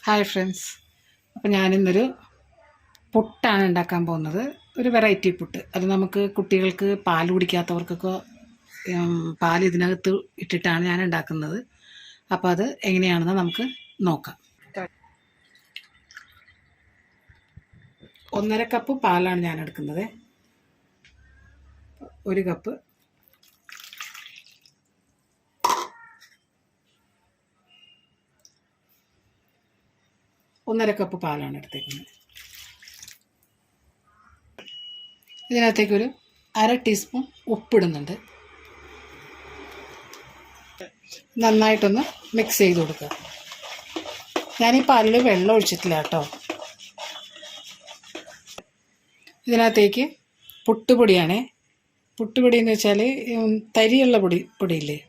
Hi friends, അപ്പോൾ ഞാനിന്നൊരു പുട്ടാണ് ഉണ്ടാക്കാൻ പോകുന്നത്. ഒരു വെറൈറ്റി പുട്ട്. അത് നമുക്ക് കുട്ടികൾക്ക് പാൽ കുടിക്കാത്തവർക്കൊക്കെ പാൽ ഇതിനകത്ത് ഇട്ടിട്ടാണ് ഞാൻ ഉണ്ടാക്കുന്നത്. അപ്പോൾ അത് എങ്ങനെയാണെന്ന് നമുക്ക് നോക്കാം. 1.5 കപ്പ് പാലാണ് ഞാൻ എടുക്കുന്നത്. 1 കപ്പ് ഒന്നര കപ്പ് പാലാണ് എടുത്തേക്കുന്നത്. ഇതിനകത്തേക്കൊരു 1/2 ടീസ്പൂൺ ഉപ്പിടുന്നുണ്ട്. നന്നായിട്ടൊന്ന് മിക്സ് ചെയ്ത് കൊടുക്കുക. ഞാനീ പാലിൽ വെള്ളം ഒഴിച്ചിട്ടില്ല കേട്ടോ. ഇതിനകത്തേക്ക് പുട്ടുപൊടിയാണേ. പുട്ടുപൊടി എന്ന് വെച്ചാൽ തരിയുള്ള പൊടിയില്ലേ,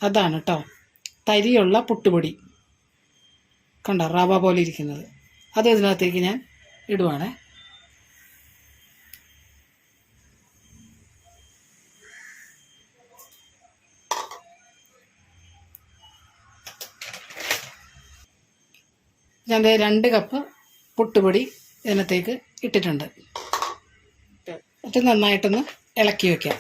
അതാണ് കേട്ടോ. തരിയുള്ള പുട്ടുപൊടി കണ്ടോ, റവ പോലെ ഇരിക്കുന്നത്. അത് ഇതിനകത്തേക്ക് ഞാൻ ഇടുവാണേ. ഞാൻ 2 കപ്പ് പുട്ടുപൊടി ഇതിനകത്തേക്ക് ഇട്ടിട്ടുണ്ട്. എന്നിട്ട് നന്നായിട്ടൊന്ന് ഇളക്കി വയ്ക്കാം.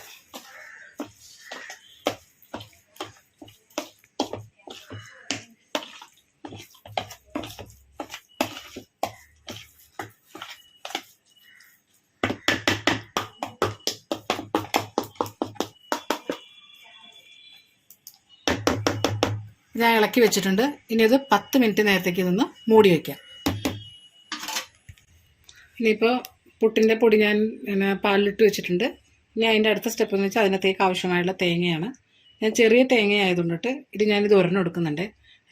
ഞാൻ ഇളക്കി വെച്ചിട്ടുണ്ട്. ഇനി ഇത് 10 മിനിറ്റ് നേരത്തേക്ക് ഇതൊന്ന് മൂടി വയ്ക്കാം. ഇനിയിപ്പോൾ പുട്ടിൻ്റെ പൊടി ഞാൻ പാലിലിട്ട് വെച്ചിട്ടുണ്ട്. ഇനി അതിൻ്റെ അടുത്ത സ്റ്റെപ്പ് എന്ന് വെച്ചാൽ അതിനകത്തേക്ക് ആവശ്യമായുള്ള തേങ്ങയാണ്. ഞാൻ ചെറിയ തേങ്ങ ആയതുകൊണ്ടിട്ട് ഞാനിത് ഒരെണ്ണം എടുക്കുന്നുണ്ട്.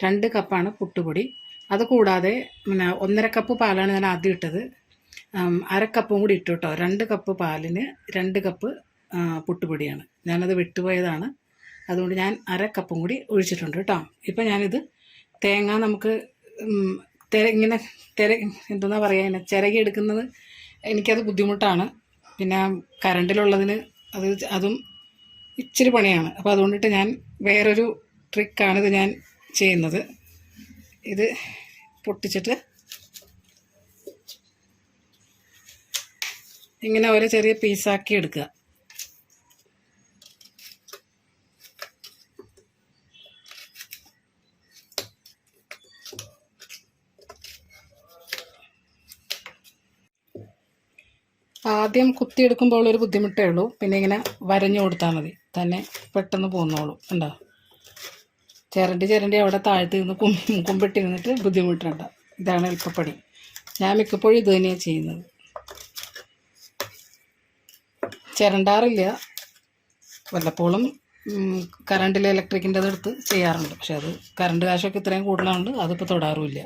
2 കപ്പാണ് പുട്ടുപൊടി. അത് കൂടാതെ 1.5 കപ്പ് പാലാണ് ഞാൻ ആദ്യം ഇട്ടത്. 1/2 കപ്പും കൂടി ഇട്ടു കേട്ടോ. 2 കപ്പ് പാലിന് 2 കപ്പ് പുട്ടുപൊടിയാണ്. ഞാനത് വിട്ടുപോയതാണ്. അതുകൊണ്ട് ഞാൻ 1/2 കപ്പും കൂടി ഒഴിച്ചിട്ടുണ്ട് കേട്ടോ. ഇപ്പം ഞാനിത് തേങ്ങ നമുക്ക് ഇങ്ങനെ എന്താ പറയുക, ചിരകി എടുക്കുന്നത് എനിക്കത് ബുദ്ധിമുട്ടാണ്. പിന്നെ കറണ്ടിലുള്ളതിന് അതും ഇച്ചിരി പണിയാണ്. അപ്പോൾ അതുകൊണ്ടിട്ട് ഞാൻ വേറൊരു ട്രിക്കാണിത് ഞാൻ ചെയ്യുന്നത്. ഇത് പൊട്ടിച്ചിട്ട് ഇങ്ങനെ ഓരോ ചെറിയ പീസാക്കി എടുക്കുക. ആദ്യം കുത്തിയെടുക്കുമ്പോൾ ഒരു ബുദ്ധിമുട്ടേ ഉള്ളൂ. പിന്നെ ഇങ്ങനെ വരഞ്ഞു കൊടുത്താൽ മതി, തന്നെ പെട്ടെന്ന് പോന്നോളൂ. ഉണ്ടോ, ചിരണ്ടി അവിടെ താഴ്ത്തി നിന്ന് കുമ്പിട്ടിരുന്നിട്ട് ബുദ്ധിമുട്ടുണ്ട്. ഇതാണ് എളുപ്പപ്പണി. ഞാൻ മിക്കപ്പോഴും ഇത് തന്നെയാണ് ചെയ്യുന്നത്. ചിരണ്ടാറില്ല, വല്ലപ്പോഴും കറണ്ടിൽ ഇലക്ട്രിക്കിൻ്റെ അതെടുത്ത് ചെയ്യാറുണ്ട്. പക്ഷെ അത് കറണ്ട് കാശൊക്കെ ഇത്രയും കൂടുതലുണ്ട്, അതിപ്പോൾ തൊടാറുമില്ല.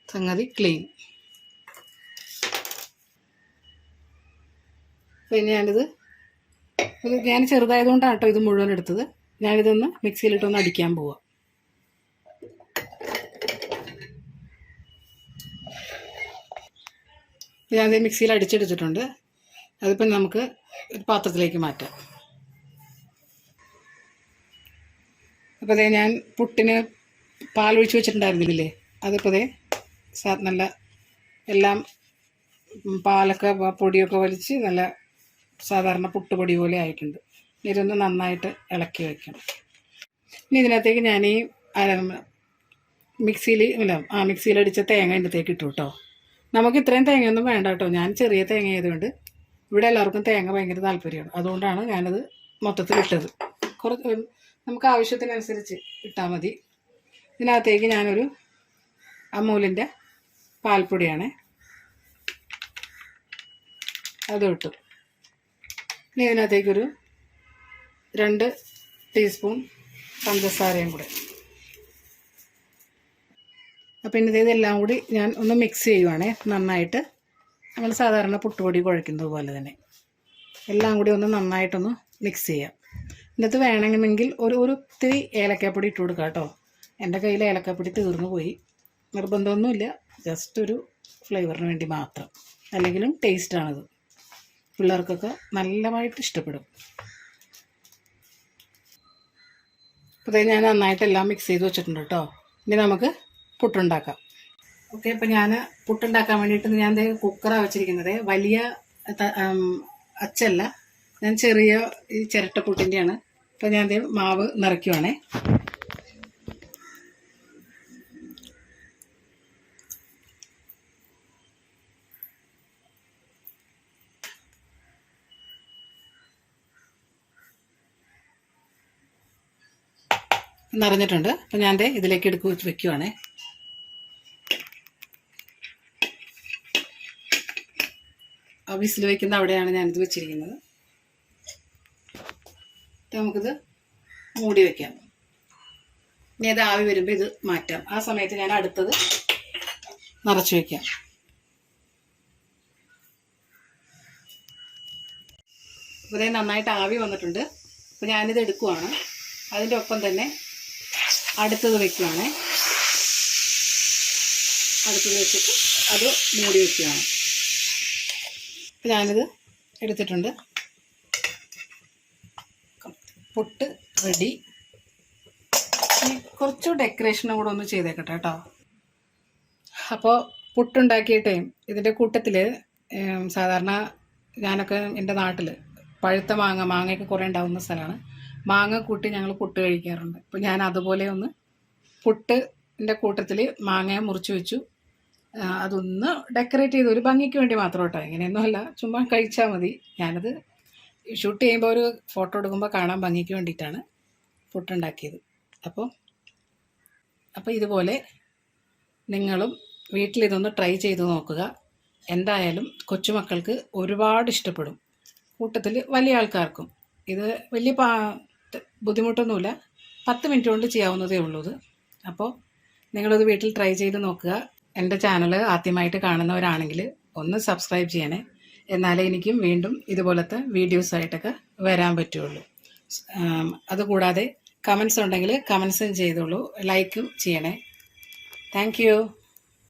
സംഗതി ക്ലീൻ. പിന്നെ ഞാൻ ചെറുതായതുകൊണ്ടാണ് കേട്ടോ ഇത് മുഴുവൻ എടുത്തത്. ഞാനിതൊന്ന് മിക്സിയിലിട്ടൊന്ന് അടിക്കാൻ പോവാം. ഞാനിത് മിക്സിയിൽ അടിച്ചെടുത്തിട്ടുണ്ട്. അതിപ്പം നമുക്ക് ഒരു പാത്രത്തിലേക്ക് മാറ്റാം. അപ്പോൾ അതേ ഞാൻ പുട്ടിന് പാലൊഴിച്ച് വെച്ചിട്ടുണ്ടായിരുന്നില്ലേ, അതിപ്പോൾ നല്ല എല്ലാം പാലൊക്കെ പൊടിയൊക്കെ വലിച്ച് നല്ല സാധാരണ പുട്ടുപൊടി പോലെ ആയിട്ടുണ്ട്. ഇതൊന്ന് നന്നായിട്ട് ഇളക്കി വയ്ക്കണം. ഇനി ഇതിനകത്തേക്ക് ഞാൻ ഈ മിക്സിയിലടിച്ച തേങ്ങ ഇതിനകത്തേക്ക് ഇട്ടു കേട്ടോ. നമുക്ക് ഇത്രയും തേങ്ങയൊന്നും വേണ്ട കേട്ടോ. ഞാൻ ചെറിയ തേങ്ങ ആയതുകൊണ്ട് ഇവിടെ എല്ലാവർക്കും തേങ്ങ ഭയങ്കര താല്പര്യമാണ്. അതുകൊണ്ടാണ് ഞാനത് മൊത്തത്തിൽ ഇട്ടത്. നമുക്ക് ആവശ്യത്തിനനുസരിച്ച് ഇട്ടാൽ മതി. ഇതിനകത്തേക്ക് ഞാനൊരു അമൂലിൻ്റെ പാൽപ്പൊടിയാണ്, അതും ഇട്ടു. ഇനി ഇതിനകത്തേക്കൊരു 2 ടീസ്പൂൺ പഞ്ചസാരയും കൂടെ. അപ്പം ഇനി ഇതെല്ലാം കൂടി ഞാൻ ഒന്ന് മിക്സ് ചെയ്യുവാണേ നന്നായിട്ട്. നമ്മൾ സാധാരണ പുട്ടുപൊടി കുഴയ്ക്കുന്നത് പോലെ തന്നെ എല്ലാം കൂടി ഒന്ന് നന്നായിട്ടൊന്ന് മിക്സ് ചെയ്യാം. ഇതിനകത്ത് വേണമെങ്കിൽ ഒരു ഇത്തിരി ഏലക്കാപ്പൊടി ഇട്ട് കൊടുക്കാം കേട്ടോ. എൻ്റെ കയ്യിൽ ഏലക്കാപ്പൊടി തീർന്നു പോയി. നിർബന്ധമൊന്നുമില്ല, ജസ്റ്റ് ഒരു ഫ്ലേവറിന് വേണ്ടി മാത്രം. അല്ലെങ്കിലും ടേസ്റ്റാണത്, പിള്ളേർക്കൊക്കെ നല്ലതായിട്ട് ഇഷ്ടപ്പെടും. അപ്പോൾ ഞാൻ നന്നായിട്ട് എല്ലാം മിക്സ് ചെയ്ത് വെച്ചിട്ടുണ്ട് കേട്ടോ. ഇനി നമുക്ക് പുട്ടുണ്ടാക്കാം. ഓക്കെ, അപ്പോൾ ഞാൻ പുട്ടുണ്ടാക്കാൻ വേണ്ടിയിട്ട് ഞാൻ കുക്കറാണ് വെച്ചിരിക്കുന്നത്. വലിയ അച്ചല്ല, ഞാൻ ചെറിയ ഈ ചിരട്ടപ്പുട്ടിൻ്റെയാണ്. അപ്പോൾ ഞാൻ മാവ് നിറയ്ക്കുവാണേ. നിറഞ്ഞിട്ടുണ്ട്. അപ്പോൾ ഞാൻ ഇതിലേക്ക് വെക്കുവാണേ. ആ വിസിൽ വയ്ക്കുന്ന അവിടെയാണ് ഞാനിത് വെച്ചിരിക്കുന്നത്. നമുക്കിത് മൂടി വയ്ക്കാം. ഇനി അത് ആവി വരുമ്പോൾ ഇത് മാറ്റാം. ആ സമയത്ത് ഞാൻ അടുത്തത് നിറച്ച് വയ്ക്കാം. അപ്പോൾ ഇത് നന്നായിട്ട് ആവി വന്നിട്ടുണ്ട്. അപ്പോൾ ഞാനിത് എടുക്കുവാണ്. അതിൻ്റെ ഒപ്പം തന്നെ അടുത്തത് വയ്ക്കുവാണ്. അടുത്തത് വെച്ചിട്ട് അത് മൂടി വയ്ക്കുകയാണ്. അപ്പോൾ ഞാനിത് എടുത്തിട്ടുണ്ട്. പുട്ട് റെഡി. കുറച്ച് ഡെക്കറേഷനും കൂടെ ഒന്ന് ചെയ്തേക്കട്ടെ കേട്ടോ. അപ്പോൾ പുട്ടുണ്ടാക്കിയിട്ടേ ഇതിൻ്റെ കൂട്ടത്തിൽ സാധാരണ ഞാനൊക്കെ എൻ്റെ നാട്ടിൽ പഴുത്ത മാങ്ങയൊക്കെ കുറേ ഉണ്ടാകുന്ന സ്ഥലമാണ്. മാങ്ങ കൂട്ടി ഞങ്ങൾ പുട്ട് കഴിക്കാറുണ്ട്. അപ്പോൾ ഞാൻ അതുപോലെ ഒന്ന് പുട്ടിൻ്റെ കൂട്ടത്തിൽ മാങ്ങ മുറിച്ച് വെച്ചു. അതൊന്ന് ഡെക്കറേറ്റ് ചെയ്ത് ഒരു ഭംഗിക്ക് വേണ്ടി മാത്രം കേട്ടോ, ഇങ്ങനെയൊന്നുമല്ല, ചുമ്മാ കഴിച്ചാൽ മതി. ഞാനത് ഷൂട്ട് ചെയ്യുമ്പോൾ ഒരു ഫോട്ടോ എടുക്കുമ്പോൾ കാണാൻ ഭംഗിക്ക് വേണ്ടിയിട്ടാണ് പുട്ടുണ്ടാക്കിയത്. അപ്പോൾ ഇതുപോലെ നിങ്ങളും വീട്ടിലിതൊന്ന് ട്രൈ ചെയ്ത് നോക്കുക. എന്തായാലും കൊച്ചുമക്കൾക്ക് ഒരുപാട് ഇഷ്ടപ്പെടും. കൂട്ടത്തിൽ വലിയ ആൾക്കാർക്കും ഇത് വലിയ ബുദ്ധിമുട്ടൊന്നുമില്ല. 10 മിനിറ്റ് കൊണ്ട് ചെയ്യാവുന്നതേ ഉള്ളൂ ഇത്. അപ്പോൾ നിങ്ങളത് വീട്ടിൽ ട്രൈ ചെയ്ത് നോക്കുക. എൻ്റെ ചാനൽ ആദ്യമായിട്ട് കാണുന്നവരാണെങ്കിൽ ഒന്ന് സബ്സ്ക്രൈബ് ചെയ്യണേ. എന്നാലേ എനിക്കും വീണ്ടും ഇതുപോലത്തെ വീഡിയോസായിട്ടൊക്കെ വരാൻ പറ്റുള്ളൂ. അതുകൂടാതെ കമൻസ് ഉണ്ടെങ്കിൽ കമൻസും ചെയ്തോളൂ, ലൈക്കും ചെയ്യണേ. Thank you.